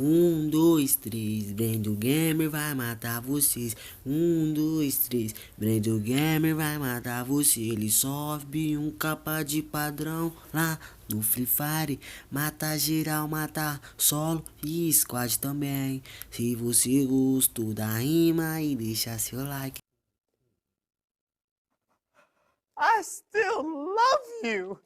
1, 2, 3, Brendo Gamer vai matar vocês. 1, 2, 3, Brendo Gamer vai matar você. Ele sobe um capa de padrão lá no Free Fire. Mata geral, mata solo e squad também. Se você gostou da rima, e deixa seu like. I still love you.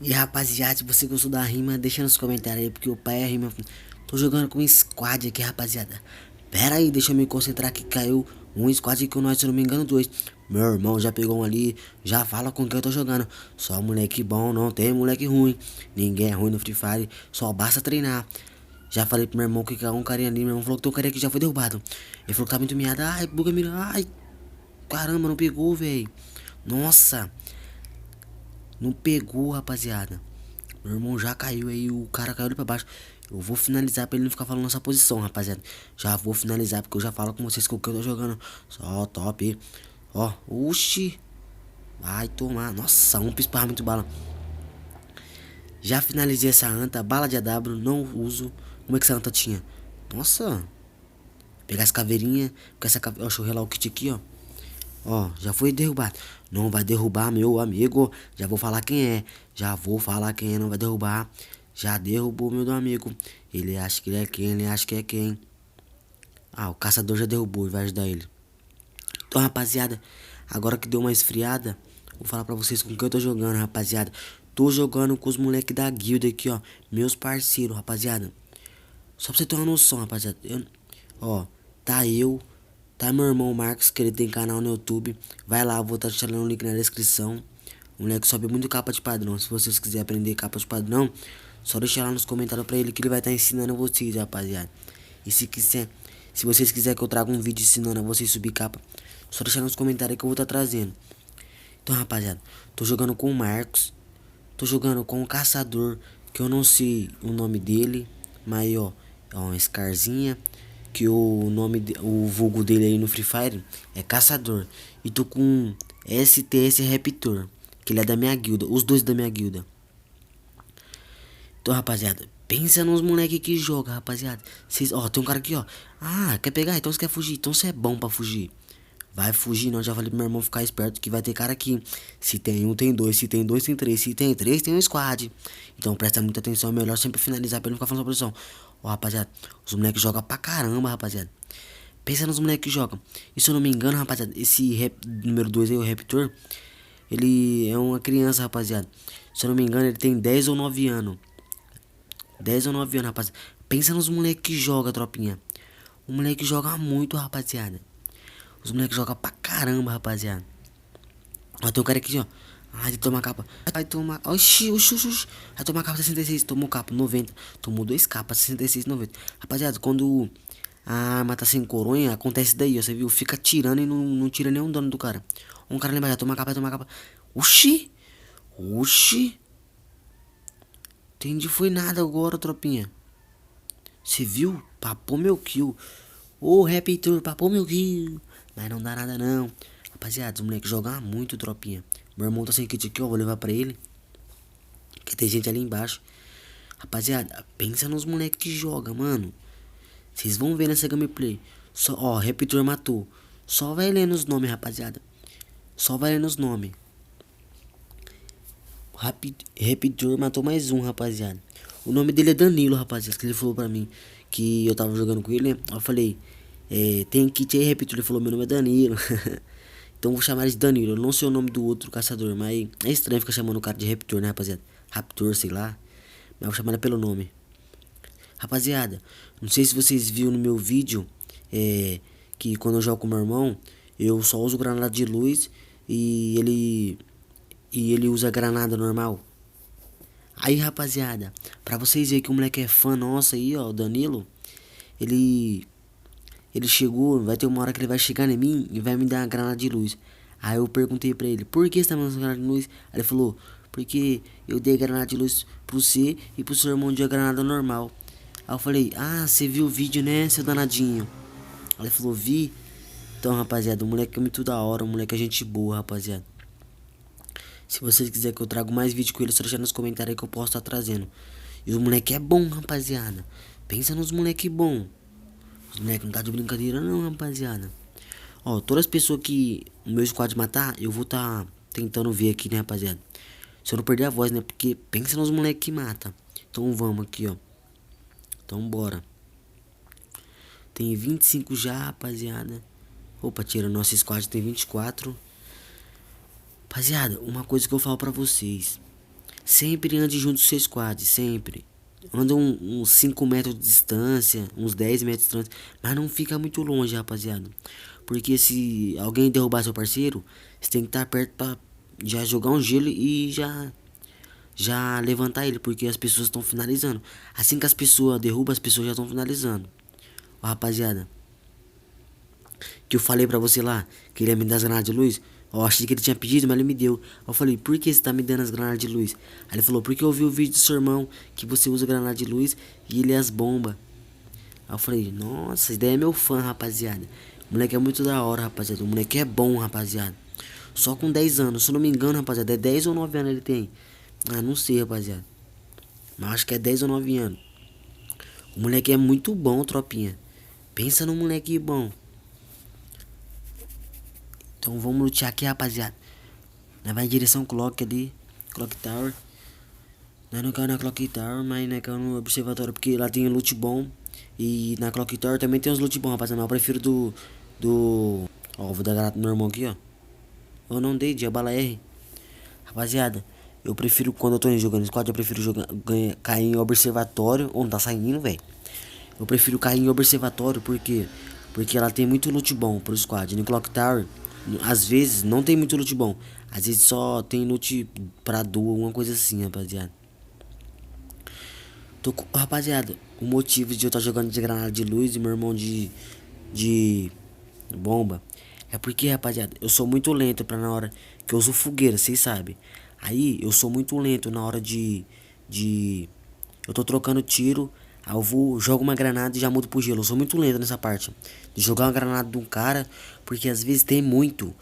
E rapaziada, se você gostou da rima, deixa nos comentários aí, porque o pai é rima. Tô jogando com um squad aqui, rapaziada. Pera aí, deixa eu me concentrar que caiu um squad com nós, se não me engano, dois. Meu irmão já pegou um ali, já fala com quem eu tô jogando. Só moleque bom, não tem moleque ruim. Ninguém é ruim no Free Fire, só basta treinar. Já falei pro meu irmão que caiu um carinha ali, meu irmão falou que teu carinha aqui já foi derrubado. Ele falou que tá muito miado, ai, buga mira, ai, caramba, não pegou, velho. Nossa. Não pegou, rapaziada. Meu irmão já caiu aí, o cara caiu ali pra baixo. Eu vou finalizar pra ele não ficar falando nessa posição, rapaziada. Já vou finalizar, porque eu já falo com vocês que eu tô jogando. Só top. Ó, oxi. Vai tomar. Nossa, um pisparra muito bala. Já finalizei essa anta. Bala de AW, não uso. Como é que essa anta tinha? Nossa. Pegar essa caveirinha. Com essa caveira. Ó, deixa eu relar o kit aqui, ó. Ó, já foi derrubado. Não vai derrubar, meu amigo. Já vou falar quem é. Já vou falar quem é, não vai derrubar. Já derrubou meu amigo. Ele acha que ele é quem, ele acha que é quem. Ah, o caçador já derrubou e vai ajudar ele. Então, rapaziada, agora que deu uma esfriada, vou falar pra vocês com quem eu tô jogando, rapaziada. Tô jogando com os moleques da guilda aqui, ó. Meus parceiros, rapaziada. Só pra você ter uma noção, rapaziada. Ó, tá eu. Tá meu irmão Marcos, que ele tem canal no YouTube. Vai lá, vou estar deixando o link na descrição. O moleque sobe muito capa de padrão. Se vocês quiserem aprender capa de padrão, só deixar lá nos comentários pra ele que ele vai estar ensinando vocês, rapaziada. E se vocês quiserem que eu traga um vídeo ensinando a vocês subir capa, só deixar nos comentários que eu vou estar trazendo. Então, rapaziada, tô jogando com o Marcos. Tô jogando com o Caçador, que eu não sei o nome dele. Mas, ó, é uma Scarzinha. Que o vulgo dele aí no Free Fire é Caçador. E tô com STS Raptor, que ele é da minha guilda, os dois da minha guilda. Então, rapaziada, pensa nos moleque que joga, rapaziada. Cês, ó, tem um cara aqui, ó. Ah, quer pegar? Então você quer fugir. Então você é bom pra fugir. Vai fugir, não. Já falei pro meu irmão ficar esperto que vai ter cara aqui. Se tem um, tem dois. Se tem dois, tem três. Se tem três, tem um squad. Então presta muita atenção. É melhor sempre finalizar pra ele não ficar falando sua posição. Ó, rapaziada, os moleques jogam pra caramba, rapaziada. Pensa nos moleques que jogam. E se eu não me engano, rapaziada, esse número 2 aí, o Raptor, ele é uma criança, rapaziada. Se eu não me engano, ele tem 10 ou 9 anos. 10 ou 9 anos, rapaziada. Pensa nos moleques que jogam, tropinha. O moleque joga muito, rapaziada. Os moleques jogam pra caramba, rapaziada. Ó, tem um cara aqui, ó. Ai, toma capa. Vai tomar. Oxi, oxi, oxi. Vai tomar capa 66. Tomou capa 90. Tomou 2 capas 66, 90. Rapaziada, quando a arma tá sem coronha, acontece daí, ó. Você viu? Fica tirando e não tira nenhum dano do cara. Um cara lembra, toma capa, toma capa. Oxi. Oxi. Entendi, foi nada agora, tropinha. Você viu? Papou meu kill. Ô, Raptor, papou meu kill. Mas não dá nada não. Rapaziada, os moleques jogam muito, tropinha. Meu irmão tá sem kit aqui, ó. Vou levar pra ele. Que tem gente ali embaixo. Rapaziada, pensa nos moleques que jogam, mano. Vocês vão ver nessa gameplay. Só, ó, Raptor matou. Só vai lendo os nomes, rapaziada. Só vai lendo os nomes. Raptor matou mais um, rapaziada. O nome dele é Danilo, rapaziada. Que ele falou pra mim que eu tava jogando com ele, né? Eu falei, tem kit aí, Raptor. Ele falou, meu nome é Danilo. Então eu vou chamar ele de Danilo. Eu não sei o nome do outro caçador, mas é estranho ficar chamando o cara de Raptor, né, rapaziada? Raptor, sei lá. Mas eu vou chamar ele pelo nome. Rapaziada, não sei se vocês viram no meu vídeo, que quando eu jogo com meu irmão, eu só uso granada de luz e ele usa granada normal. Aí, rapaziada, pra vocês verem que o moleque é fã nosso aí, ó, o Danilo, ele chegou, vai ter uma hora que ele vai chegar em mim e vai me dar uma granada de luz. Aí eu perguntei pra ele, por que você tá me dando granada de luz? Aí ele falou, porque eu dei granada de luz pro C e pro seu irmão de granada normal. Aí eu falei, ah, você viu o vídeo, né, seu danadinho? Aí ele falou, vi. Então, rapaziada, o moleque é muito da hora, o moleque é gente boa, rapaziada. Se vocês quiserem que eu traga mais vídeo com ele, só deixar nos comentários aí que eu posso estar trazendo. E o moleque é bom, rapaziada. Pensa nos moleque bom. Os moleque não tá de brincadeira não, rapaziada. Ó, todas as pessoas que o meu squad matar, eu vou tá tentando ver aqui, né, rapaziada. Se eu não perder a voz, né, porque pensa nos moleque que mata. Então vamos aqui, ó. Então bora. Tem 25 já, rapaziada. Opa, tira, nosso squad tem 24. Rapaziada, uma coisa que eu falo pra vocês. Sempre ande junto com o seu squad, sempre. Anda uns 5 metros de distância, uns 10 metros de distância. Mas não fica muito longe, rapaziada. Porque se alguém derrubar seu parceiro, você tem que estar perto pra já jogar um gelo e já levantar ele. Porque as pessoas estão finalizando. Assim que as pessoas derrubam, as pessoas já estão finalizando. Ó, rapaziada, que eu falei pra você lá, que ele ia me dar as granadas de luz. Ó, achei que ele tinha pedido, mas ele me deu. Eu falei, por que você tá me dando as granadas de luz? Aí ele falou, porque eu vi o vídeo do seu irmão, que você usa granada de luz e ele as bombas. Aí eu falei, nossa, esse daí é meu fã, rapaziada. O moleque é muito da hora, rapaziada. O moleque é bom, rapaziada. Só com 10 anos, se eu não me engano, rapaziada, é 10 ou 9 anos ele tem. Ah, não sei, rapaziada. Mas acho que é 10 ou 9 anos. O moleque é muito bom, tropinha. Pensa no moleque bom. Então vamos lutear aqui, rapaziada. Nós vai em direção Clock ali. Clock Tower. Nós não caímos na Clock Tower, mas nós caímos no observatório. Porque lá tem loot bom. E na Clock Tower também tem uns loot bom, rapaziada. Mas eu prefiro Ó, vou dar granada no meu irmão aqui, ó. Eu não dei, de bala R. Rapaziada, eu prefiro quando eu tô jogando squad, eu prefiro cair em observatório. Ou não tá saindo, velho. Eu prefiro cair em observatório porque ela tem muito loot bom pro squad. No Clock Tower, às vezes não tem muito loot bom. Às vezes só tem loot pra duo, uma coisa assim, rapaziada. Rapaziada, o motivo de eu estar jogando de granada de luz e meu irmão de bomba é porque, rapaziada, eu sou muito lento pra na hora que eu uso fogueira, vocês sabem. Aí eu sou muito lento na hora eu tô trocando tiro. Aí eu jogo uma granada e já mudo pro gelo. Eu sou muito lento nessa parte de jogar uma granada de um cara, porque às vezes tem muito,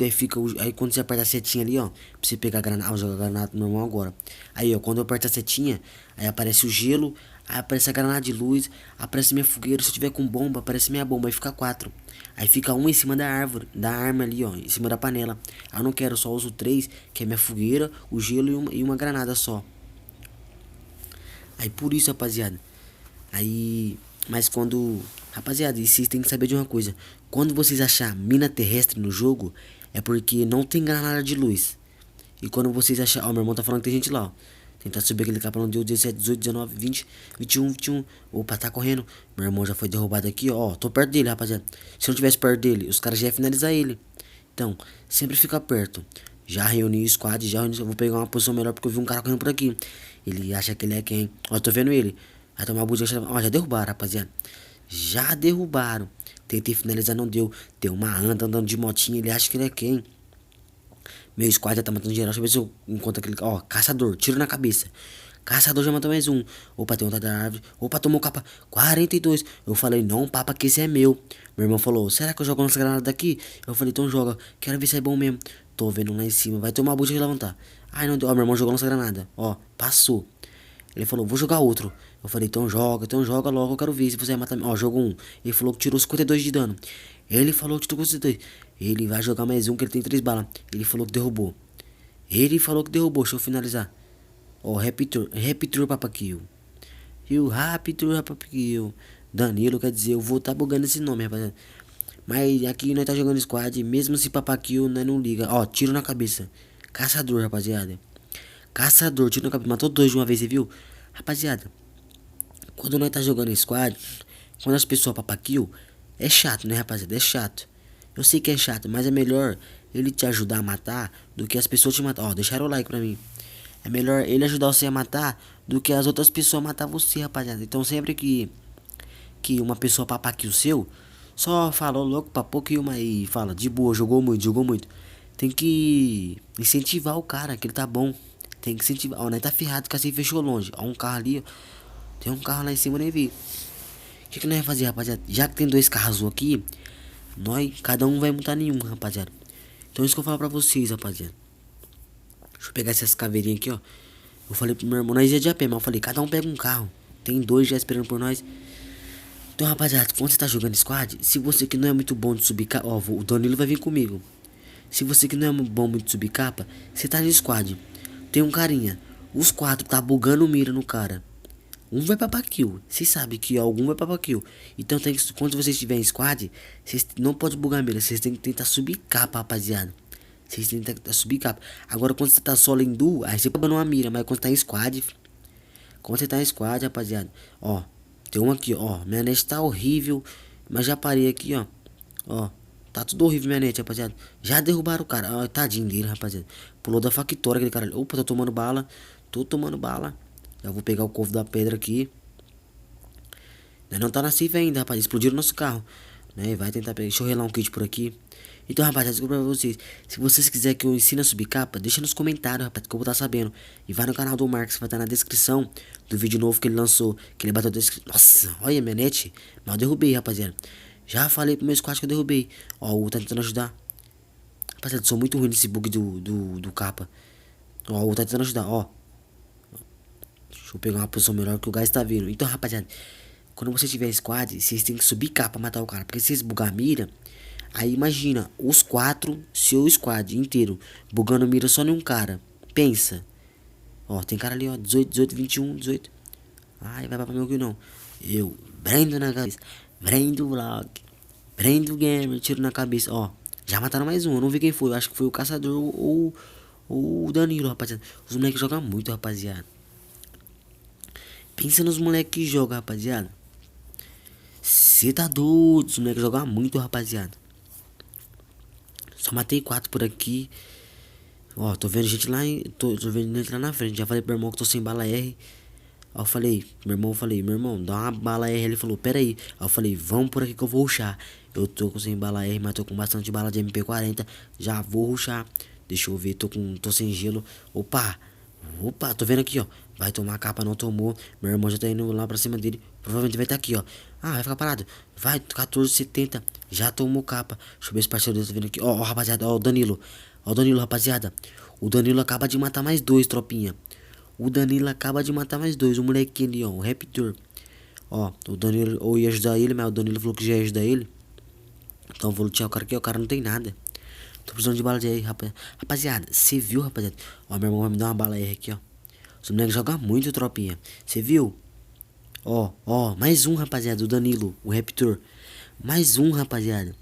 aí fica, aí quando você aperta a setinha ali, ó, pra você pegar a granada, vou jogar a granada normal agora. Aí, ó, quando eu aperto a setinha, aí aparece o gelo, aí aparece a granada de luz, aparece minha fogueira, se eu tiver com bomba, aparece minha bomba, aí fica 4. Aí fica um em cima da árvore, da arma ali, ó, em cima da panela. Aí eu não quero, só uso 3, que é minha fogueira, o gelo e uma granada só. Aí por isso, rapaziada. Aí, mas quando, rapaziada, e vocês tem que saber de uma coisa. Quando vocês achar mina terrestre no jogo, é porque não tem granada de luz. E quando vocês achar, ó, meu irmão tá falando que tem gente lá, ó. Tentar subir aquele capão, deu 17, 18, 19, 20, 21, 21. Opa, tá correndo. Meu irmão já foi derrubado aqui, ó. Tô perto dele, rapaziada. Se eu não tivesse perto dele, os caras já iam finalizar ele. Então, sempre fica perto. Já reuni o squad, eu vou pegar uma posição melhor porque eu vi um cara correndo por aqui. Ele acha que ele é quem? Ó, tô vendo ele. Vai tomar bucha. Ó, já derrubaram, rapaziada. Já derrubaram. Tentei finalizar, não deu. Tem uma anta andando de motinha, ele acha que ele é quem? Meu squad já tá matando geral. Deixa eu ver se eu encontro aquele. Ó, caçador, tiro na cabeça. Caçador já matou mais um. Opa, tem um da árvore. Opa, tomou capa 42. Eu falei, não, papa, que esse é meu. Meu irmão falou, será que eu jogo nessa granada daqui? Eu falei, então joga. Quero ver se é bom mesmo. Tô vendo lá em cima. Vai tomar bucha e levantar. Ai, não deu. Ó, meu irmão jogou nossa granada. Ó, passou. Ele falou, vou jogar outro. Eu falei, então joga logo, eu quero ver se você vai matar. Ó, jogou um. Ele falou que tirou 52 de dano. Ele falou que tirou 52. Ele vai jogar mais um, que ele tem 3 balas. Ele falou que derrubou. Deixa eu finalizar. Ó, Raptor Papa Kill. E o Raptor Papa Kill. Danilo, quer dizer, eu vou tá bugando esse nome, rapaziada. Mas aqui nós tá jogando squad, mesmo se Papa Kill, nós não liga. Ó, tiro na cabeça. Caçador, rapaziada. Caçador, tiro na cabeça. Matou 2 de uma vez, você viu? Rapaziada, quando nós tá jogando squad, quando as pessoas Papa Kill, é chato, né, rapaziada? É chato. Eu sei que é chato, mas é melhor ele te ajudar a matar do que as pessoas te matar. Ó, deixaram o like pra mim. É melhor ele ajudar você a matar do que as outras pessoas matar você, rapaziada. Então sempre que uma pessoa papar aqui o seu, só fala, ô louco, papou que uma e fala, de boa, jogou muito. Tem que incentivar o cara, que ele tá bom. Tem que incentivar. Ó, nós tá ferrado que assim fechou longe. Ó, um carro ali, ó. Tem um carro lá em cima, eu nem vi. O que nós vamos fazer, rapaziada? Já que tem dois carros aqui, cada um vai montar nenhum, rapaziada. Então isso que eu vou falar pra vocês, rapaziada. Deixa eu pegar essas caveirinhas aqui, ó. Eu falei pro meu irmão, nós ia de AP, mas eu falei, cada um pega um carro. Tem dois já esperando por nós. Então, rapaziada, quando você tá jogando squad, se você que não é muito bom de subir capa, ó, o Danilo vai vir comigo. Se você que não é bom muito de subir capa, você tá no squad. Tem um carinha, os quatro tá bugando mira no cara. Um vai pra kill. Vocês sabem que algum vai pra kill. Então tem que, quando vocês estiverem em squad, vocês não podem bugar mira. Vocês tem que tentar subir capa, rapaziada. Vocês têm que tentar subir capa. Agora quando você tá solo em duo, aí você pode uma mira. Mas quando tá em squad, rapaziada, ó. Tem um aqui, ó. Minha net tá horrível. Mas já parei aqui, ó. Ó. Tá tudo horrível minha net, rapaziada. Já derrubaram o cara. Ó, tadinho dele, rapaziada. Pulou da factória aquele cara. Opa, tô tomando bala. Tô tomando bala. Já vou pegar o cofre da pedra aqui. Não tá na safe ainda, rapaz. Explodiram nosso carro. Né? Vai tentar pegar. Deixa eu relar um kit por aqui. Então, rapaziada, desculpa pra vocês. Se vocês quiserem que eu ensine a subir capa, deixa nos comentários, rapaz, que eu vou estar sabendo. E vai no canal do Marcos, vai estar na descrição do vídeo novo que ele lançou. Que ele bateu descrição. Nossa, olha minha net. Mas eu derrubei, rapaziada. Já falei pro meu squad que eu derrubei. Ó, o tá tentando ajudar. Rapaziada, eu sou muito ruim nesse bug do capa. Ó, o tá tentando ajudar, ó. Deixa eu pegar uma posição melhor que o gás tá vindo. Então, rapaziada, quando você tiver squad, vocês tem que subir capa pra matar o cara. Porque se vocês bugar a mira, aí imagina, os quatro, seu squad inteiro, bugando mira só em um cara. Pensa. Ó, tem cara ali, ó, 18, 18, 21, 18. Ai, vai pra meu kill não. Eu, Brendo na cabeça. Brendo vlog. Brendo gamer, tiro na cabeça. Ó, já mataram mais um, eu não vi quem foi. Eu acho que foi o caçador ou o Danilo, rapaziada. Os moleques jogam muito, rapaziada. Pensa nos moleques que jogam, rapaziada. Cê tá doido, os moleques jogam muito, rapaziada. Só matei 4 por aqui. Ó, tô vendo gente lá, tô vendo gente lá na frente. Já falei pro meu irmão que tô sem bala R. Aí eu falei, meu irmão, dá uma bala R. Ele falou, pera aí. Aí eu falei, vamos por aqui que eu vou rushar. Eu tô com sem bala R, mas tô com bastante bala de MP40. Já vou rushar. Deixa eu ver, tô sem gelo. Opa, tô vendo aqui, ó. Vai tomar capa, não tomou. Meu irmão já tá indo lá pra cima dele. Provavelmente vai estar aqui, ó. Ah, vai ficar parado. Vai, 14,70. Já tomou capa. Deixa eu ver se o parceiro dele tá vindo aqui. Ó, rapaziada, ó, o Danilo. Ó, o Danilo, rapaziada. O Danilo acaba de matar mais dois, tropinha. O Danilo acaba de matar mais dois. O molequinho ali, ó, o Raptor. Ó, o Danilo, ou ia ajudar ele, mas o Danilo falou que já ia ajudar ele. Então eu vou lutear o cara aqui, ó. O cara não tem nada. Tô precisando de bala de R, rapaziada. Você viu, rapaziada? Ó, meu irmão vai me dar uma bala R aqui, ó. Os moleques jogam muito, tropinha. Você viu? Ó, mais um, rapaziada. O Danilo, o Raptor. Mais um, rapaziada.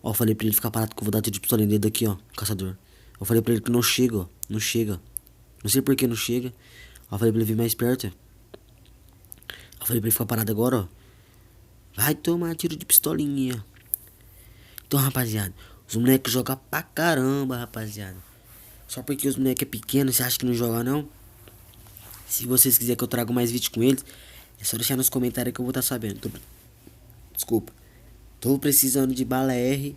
Ó, falei pra ele ficar parado que eu vou dar tiro de pistola em dedo aqui, ó. Caçador. Eu falei pra ele que não chega, ó. Não chega. Não sei por que não chega. Ó, falei pra ele vir mais perto. Ó, falei pra ele ficar parado agora, ó. Vai tomar tiro de pistolinha. Então, rapaziada, os moleques jogam pra caramba, rapaziada. Só porque os moleques é pequeno, você acha que não joga, não? Se vocês quiserem que eu traga mais vídeos com eles, é só deixar nos comentários que eu vou estar sabendo. Desculpa. Tô precisando de bala R.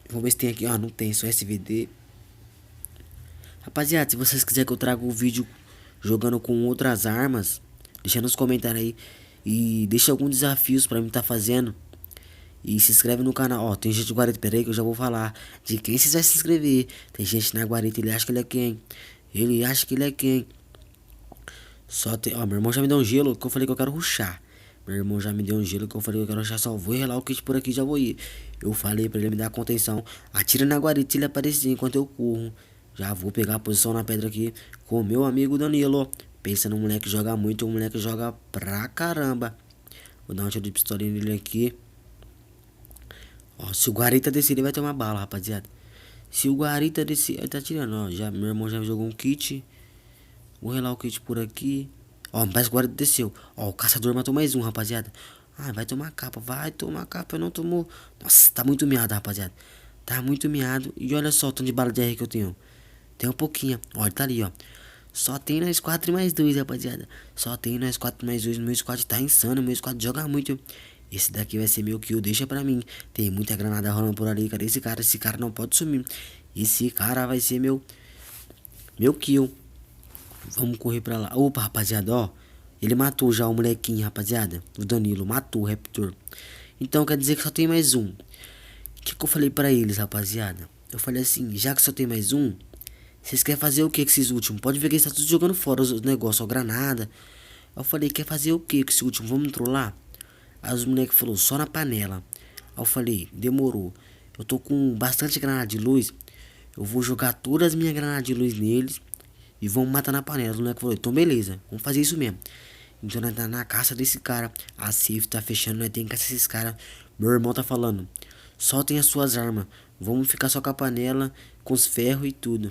Vamos ver se tem aqui. Ó, não tem, só SVD. Rapaziada, se vocês quiserem que eu traga um vídeo jogando com outras armas, deixa nos comentários aí. E deixa alguns desafios pra mim tá fazendo. E se inscreve no canal. Ó, tem gente de guarita. Pera aí que eu já vou falar de quem vocês vão se inscrever. Tem gente na guarita. Ele acha que ele é quem? Ele acha que ele é quem? Só tem... Ó, meu irmão já me deu um gelo que eu falei que eu quero rushar. Meu irmão já me deu um gelo que eu falei que eu quero rushar. Só vou relar o kit por aqui, já vou ir. Eu falei pra ele me dar contenção. Atira na guarita se ele aparecer enquanto eu corro. Já vou pegar a posição na pedra aqui com o meu amigo Danilo. Pensa no moleque que joga muito. O moleque joga pra caramba. Vou dar um tiro de pistolinha nele aqui. Ó, se o guarita descer, ele vai ter uma bala, rapaziada. Se o guarita descer, ele tá tirando, ó. Já, meu irmão já jogou um kit. Vou relar o kit por aqui. Ó, parece que o guarita desceu. Ó, o caçador matou mais um, rapaziada. Ah, vai tomar capa, não tomou. Nossa, tá muito miado, rapaziada. Tá muito miado. E olha só o tanto de bala de R que eu tenho. Tem um pouquinho. Ó, ele tá ali, ó. Só tem nós 4 mais 2, rapaziada. Só tem nós 4 mais 2. Meu squad tá insano. Meu squad joga muito. Esse daqui vai ser meu kill. Deixa pra mim. Tem muita granada rolando por ali. Cadê esse cara? Esse cara não pode sumir. Esse cara vai ser meu. Meu kill. Vamos correr pra lá. Opa, rapaziada, ó. Ele matou já o molequinho, rapaziada. O Danilo matou o Raptor. Então quer dizer que só tem mais um. O que eu falei pra eles, rapaziada? Eu falei assim, já que só tem mais um, vocês querem fazer o que com esses últimos? Pode ver que eles estão tudo jogando fora os negócios, ó, granada. Eu falei, quer fazer o que com esse último? Vamos trollar? Aí os moleques falaram, só na panela. Aí eu falei, demorou. Eu tô com bastante granada de luz. Eu vou jogar todas as minhas granadas de luz neles e vamos matar na panela. O moleque falou, então beleza, vamos fazer isso mesmo. Então nós tá na caça desse cara. A safe tá fechando, nós tem que caçar esses caras. Meu irmão tá falando, soltem as suas armas. Vamos ficar só com a panela, com os ferros e tudo.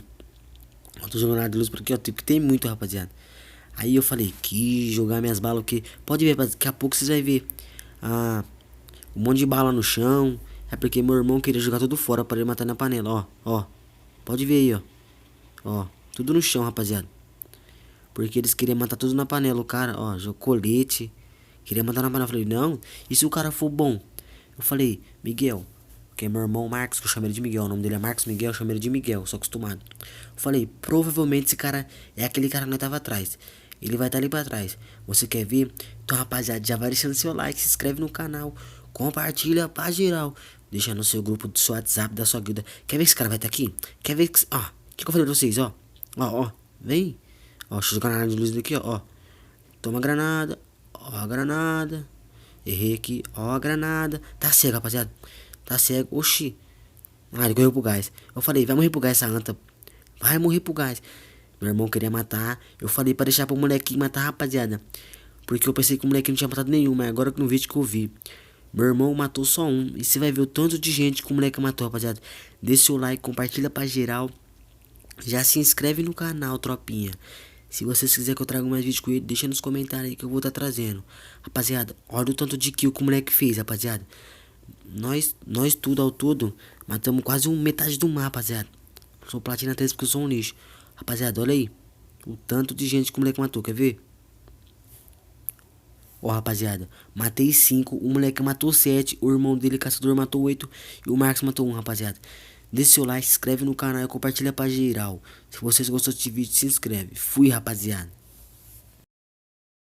Eu tô jogando de luz porque ó, tem muito, rapaziada. Aí eu falei, que jogar minhas balas, que pode ver, daqui a pouco vocês vão ver. Um monte de bala no chão. É porque meu irmão queria jogar tudo fora para ele matar na panela, ó, ó. Pode ver aí, ó. Ó, tudo no chão, rapaziada. Porque eles queriam matar tudo na panela, o cara, ó, jogou colete. Queria matar na panela, eu falei, não, e se o cara for bom? Eu falei, Miguel, que é meu irmão Marcos, que eu chamo ele de Miguel, o nome dele é Marcos Miguel, eu chamo ele de Miguel, sou acostumado. Eu falei, provavelmente esse cara é aquele cara que nós tava atrás. Ele vai estar ali pra trás. Você quer ver? Então, rapaziada, já vai deixando seu like, se inscreve no canal, compartilha pra geral. Deixa no seu grupo do seu WhatsApp, da sua guilda. Quer ver que esse cara vai estar aqui? Quer ver que... Ó, o que eu falei pra vocês, ó. Ó, vem. Ó, deixa eu jogar granada de luz daqui, ó. Toma a granada. Ó a granada. Errei aqui. Ó a granada. Tá cego, rapaziada. Tá cego. Oxi. Ah, ele correu pro gás. Eu falei, vai morrer pro gás essa anta. Vai morrer pro gás. Meu irmão queria matar. Eu falei pra deixar pro molequinho matar, rapaziada. Porque eu pensei que o molequinho não tinha matado nenhum. Mas agora que no vídeo que eu vi, meu irmão matou só um. E você vai ver o tanto de gente que o moleque matou, rapaziada. Deixa o like, compartilha pra geral. Já se inscreve no canal, tropinha. Se vocês quiserem que eu traga mais vídeos com ele, deixa nos comentários aí que eu vou estar trazendo. Rapaziada, olha o tanto de kill que o moleque fez, rapaziada. Nós tudo ao todo, matamos quase metade do mapa, rapaziada. Sou platina 3 porque eu sou um lixo. Rapaziada, olha aí. O tanto de gente que o moleque matou, quer ver? Ó, rapaziada, matei 5, o moleque matou 7, o irmão dele, caçador, matou 8 e o Marcos matou 1, rapaziada. Deixa seu like, se inscreve no canal e compartilha pra geral. Se vocês gostou desse vídeo, se inscreve. Fui, rapaziada.